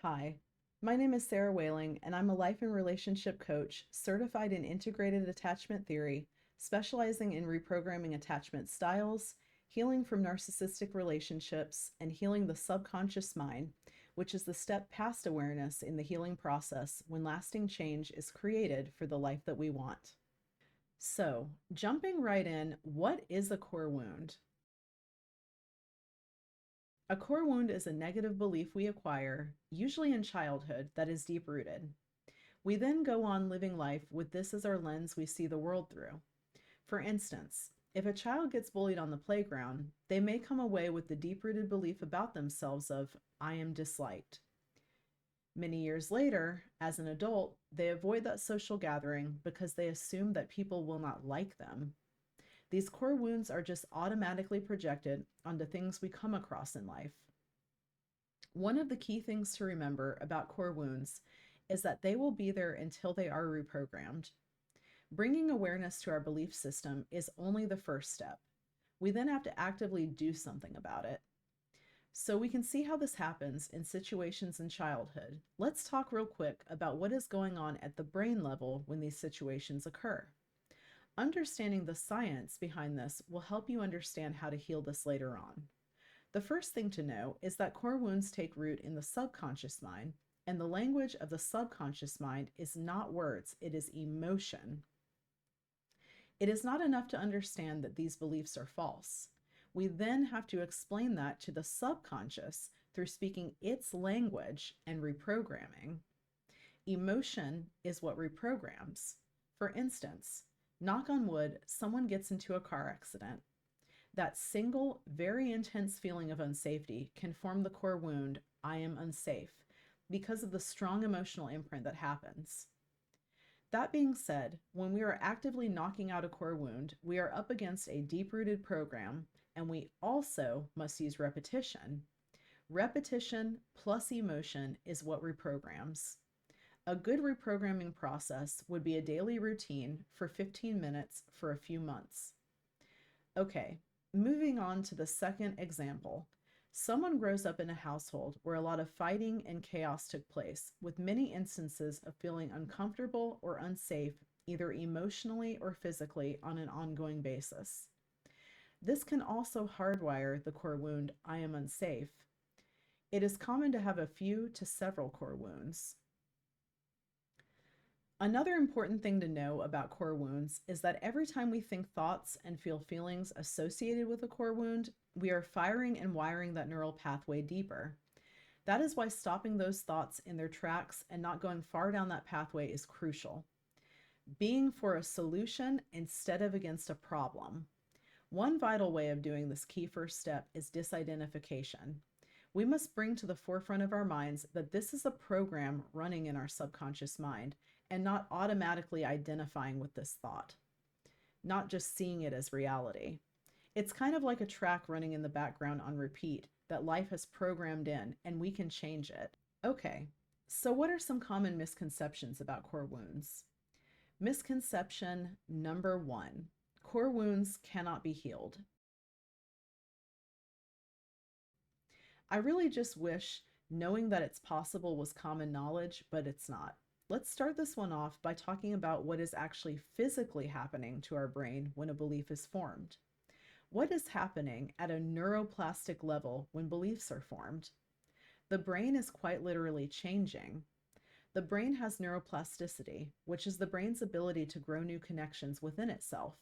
Hi, my name is Sarah Whaling, and I'm a life and relationship coach certified in integrated attachment theory, specializing in reprogramming attachment styles, healing from narcissistic relationships, and healing the subconscious mind, which is the step past awareness in the healing process when lasting change is created for the life that we want. So, jumping right in, what is a core wound? A core wound is a negative belief we acquire, usually in childhood, that is deep rooted. We then go on living life with this as our lens we see the world through. For instance, if a child gets bullied on the playground, they may come away with the deep rooted belief about themselves of, I am disliked. Many years later, as an adult, they avoid that social gathering because they assume that people will not like them. These core wounds are just automatically projected onto things we come across in life. One of the key things to remember about core wounds is that they will be there until they are reprogrammed. Bringing awareness to our belief system is only the first step. We then have to actively do something about it. So we can see how this happens in situations in childhood. Let's talk real quick about what is going on at the brain level when these situations occur. Understanding the science behind this will help you understand how to heal this later on. The first thing to know is that core wounds take root in the subconscious mind, and the language of the subconscious mind is not words, it is emotion. It is not enough to understand that these beliefs are false. We then have to explain that to the subconscious through speaking its language and reprogramming. Emotion is what reprograms. For instance, knock on wood, someone gets into a car accident. That single, very intense feeling of unsafety can form the core wound, I am unsafe, because of the strong emotional imprint that happens. That being said, when we are actively knocking out a core wound, we are up against a deep-rooted program, and we also must use repetition. Repetition plus emotion is what reprograms. A good reprogramming process would be a daily routine for 15 minutes for a few months. Okay, moving on to the second example. Someone grows up in a household where a lot of fighting and chaos took place, with many instances of feeling uncomfortable or unsafe, either emotionally or physically, on an ongoing basis. This can also hardwire the core wound, I am unsafe. It is common to have a few to several core wounds. Another important thing to know about core wounds is that every time we think thoughts and feel feelings associated with a core wound, we are firing and wiring that neural pathway deeper. That is why stopping those thoughts in their tracks and not going far down that pathway is crucial. Being for a solution instead of against a problem. One vital way of doing this key first step is disidentification. We must bring to the forefront of our minds that this is a program running in our subconscious mind and not automatically identifying with this thought, not just seeing it as reality. It's kind of like a track running in the background on repeat that life has programmed in, and we can change it. Okay, so what are some common misconceptions about core wounds? Misconception number 1: core wounds cannot be healed. I really just wish knowing that it's possible was common knowledge, but it's not. Let's start this one off by talking about what is actually physically happening to our brain when a belief is formed. What is happening at a neuroplastic level when beliefs are formed? The brain is quite literally changing. The brain has neuroplasticity, which is the brain's ability to grow new connections within itself.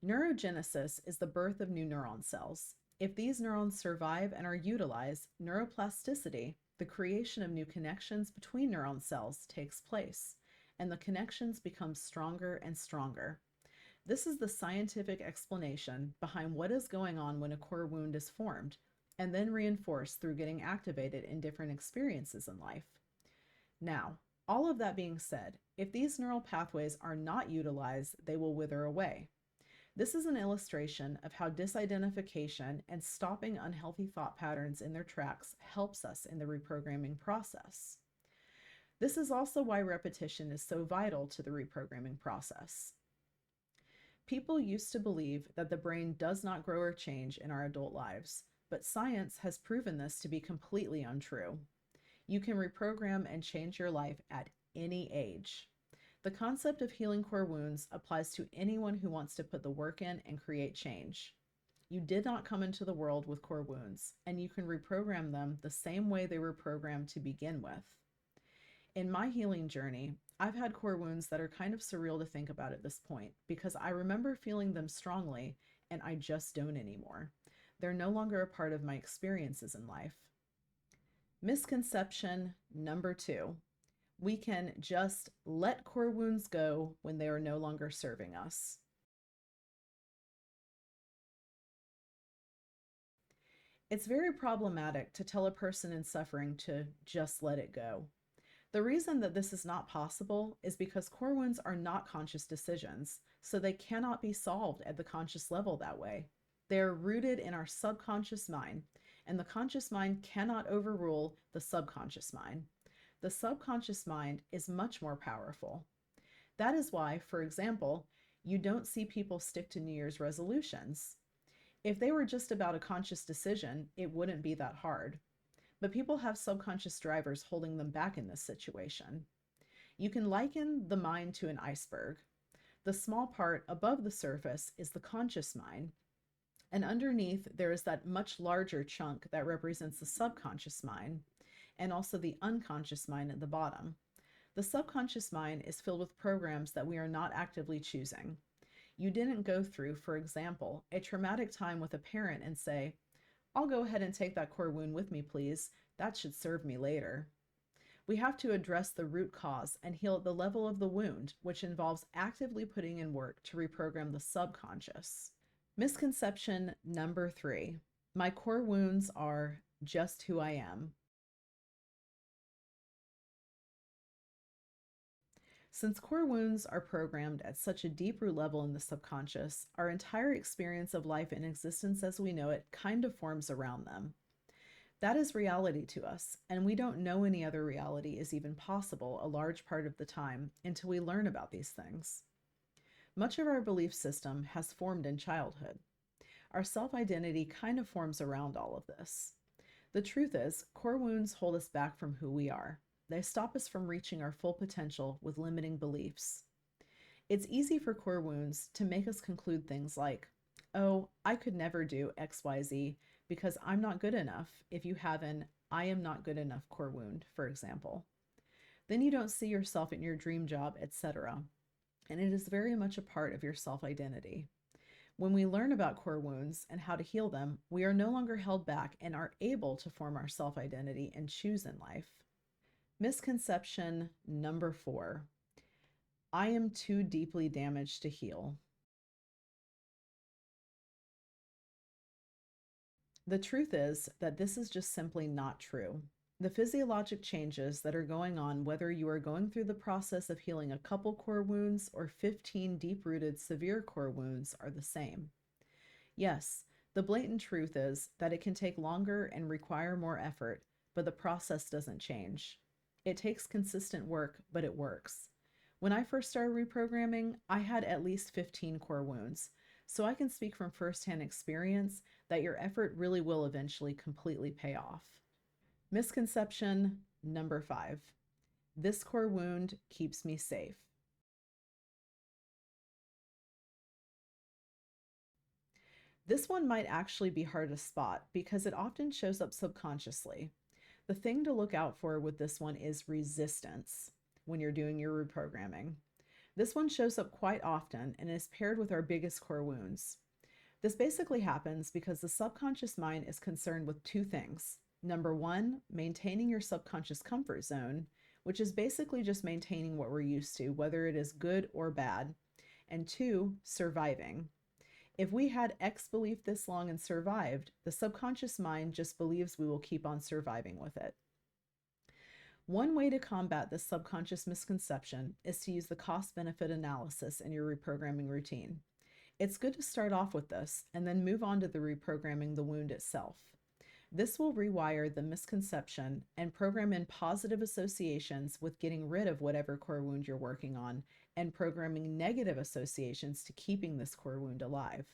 Neurogenesis is the birth of new neuron cells. If these neurons survive and are utilized, neuroplasticity, the creation of new connections between neuron cells, takes place, and the connections become stronger and stronger. This is the scientific explanation behind what is going on when a core wound is formed, and then reinforced through getting activated in different experiences in life. Now, all of that being said, if these neural pathways are not utilized, they will wither away. This is an illustration of how disidentification and stopping unhealthy thought patterns in their tracks helps us in the reprogramming process. This is also why repetition is so vital to the reprogramming process. People used to believe that the brain does not grow or change in our adult lives, but science has proven this to be completely untrue. You can reprogram and change your life at any age. The concept of healing core wounds applies to anyone who wants to put the work in and create change. You did not come into the world with core wounds, and you can reprogram them the same way they were programmed to begin with. In my healing journey, I've had core wounds that are kind of surreal to think about at this point because I remember feeling them strongly and I just don't anymore. They're no longer a part of my experiences in life. Misconception number 2: we can just let core wounds go when they are no longer serving us. It's very problematic to tell a person in suffering to just let it go. The reason that this is not possible is because core wounds are not conscious decisions, so they cannot be solved at the conscious level that way. They are rooted in our subconscious mind, and the conscious mind cannot overrule the subconscious mind. The subconscious mind is much more powerful. That is why, for example, you don't see people stick to New Year's resolutions. If they were just about a conscious decision, it wouldn't be that hard. But people have subconscious drivers holding them back in this situation. You can liken the mind to an iceberg. The small part above the surface is the conscious mind, and underneath there is that much larger chunk that represents the subconscious mind, and also the unconscious mind at the bottom. The subconscious mind is filled with programs that we are not actively choosing. You didn't go through, for example, a traumatic time with a parent and say, "I'll go ahead and take that core wound with me, please. That should serve me later." We have to address the root cause and heal at the level of the wound, which involves actively putting in work to reprogram the subconscious. Misconception number 3: my core wounds are just who I am. Since core wounds are programmed at such a deep root level in the subconscious, our entire experience of life and existence as we know it kind of forms around them. That is reality to us, and we don't know any other reality is even possible a large part of the time until we learn about these things. Much of our belief system has formed in childhood. Our self-identity kind of forms around all of this. The truth is, core wounds hold us back from who we are. They stop us from reaching our full potential with limiting beliefs. It's easy for core wounds to make us conclude things like, "Oh, I could never do XYZ because I'm not good enough," if you have an "I am not good enough" core wound, for example. Then you don't see yourself in your dream job, etc. And it is very much a part of your self-identity. When we learn about core wounds and how to heal them, we are no longer held back and are able to form our self-identity and choose in life. Misconception number 4: I am too deeply damaged to heal. The truth is that this is just simply not true. The physiologic changes that are going on, whether you are going through the process of healing a couple core wounds or 15 deep-rooted severe core wounds, are the same. Yes, the blatant truth is that it can take longer and require more effort, but the process doesn't change. It takes consistent work, but it works. When I first started reprogramming, I had at least 15 core wounds, so I can speak from firsthand experience that your effort really will eventually completely pay off. Misconception number 5: this core wound keeps me safe. This one might actually be hard to spot because it often shows up subconsciously. The thing to look out for with this one is resistance when you're doing your reprogramming. This one shows up quite often and is paired with our biggest core wounds. This basically happens because the subconscious mind is concerned with two things. Number 1, maintaining your subconscious comfort zone, which is basically just maintaining what we're used to, whether it is good or bad. And 2, surviving. If we had X belief this long and survived, the subconscious mind just believes we will keep on surviving with it. One way to combat this subconscious misconception is to use the cost-benefit analysis in your reprogramming routine. It's good to start off with this and then move on to the reprogramming the wound itself. This will rewire the misconception and program in positive associations with getting rid of whatever core wound you're working on and programming negative associations to keeping this core wound alive.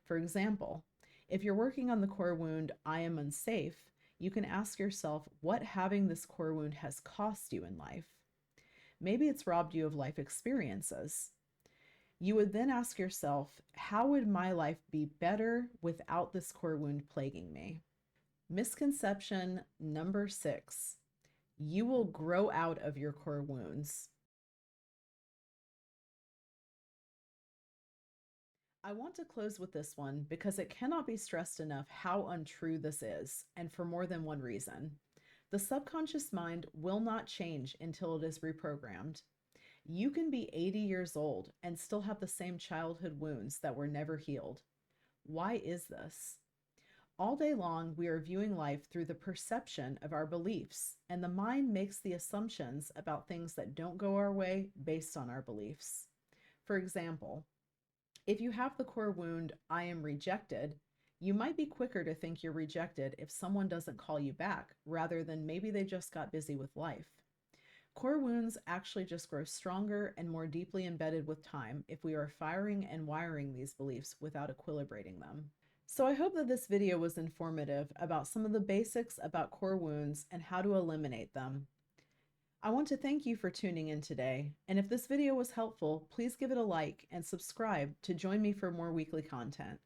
For example, if you're working on the core wound, "I am unsafe," You can ask yourself what having this core wound has cost you in life. Maybe it's robbed you of life experiences. You would then ask yourself, how would my life be better without this core wound plaguing me? Misconception number 6: you will grow out of your core wounds. I want to close with this one because it cannot be stressed enough how untrue this is, and for more than one reason. The subconscious mind will not change until it is reprogrammed. You can be 80 years old and still have the same childhood wounds that were never healed. Why is this? All day long, we are viewing life through the perception of our beliefs, and the mind makes the assumptions about things that don't go our way based on our beliefs. For example, if you have the core wound, I am rejected, you might be quicker to think you're rejected if someone doesn't call you back, rather than maybe they just got busy with life. Core wounds actually just grow stronger and more deeply embedded with time if we are firing and wiring these beliefs without equilibrating them. So I hope that this video was informative about some of the basics about core wounds and how to eliminate them. I want to thank you for tuning in today, and if this video was helpful, please give it a like and subscribe to join me for more weekly content.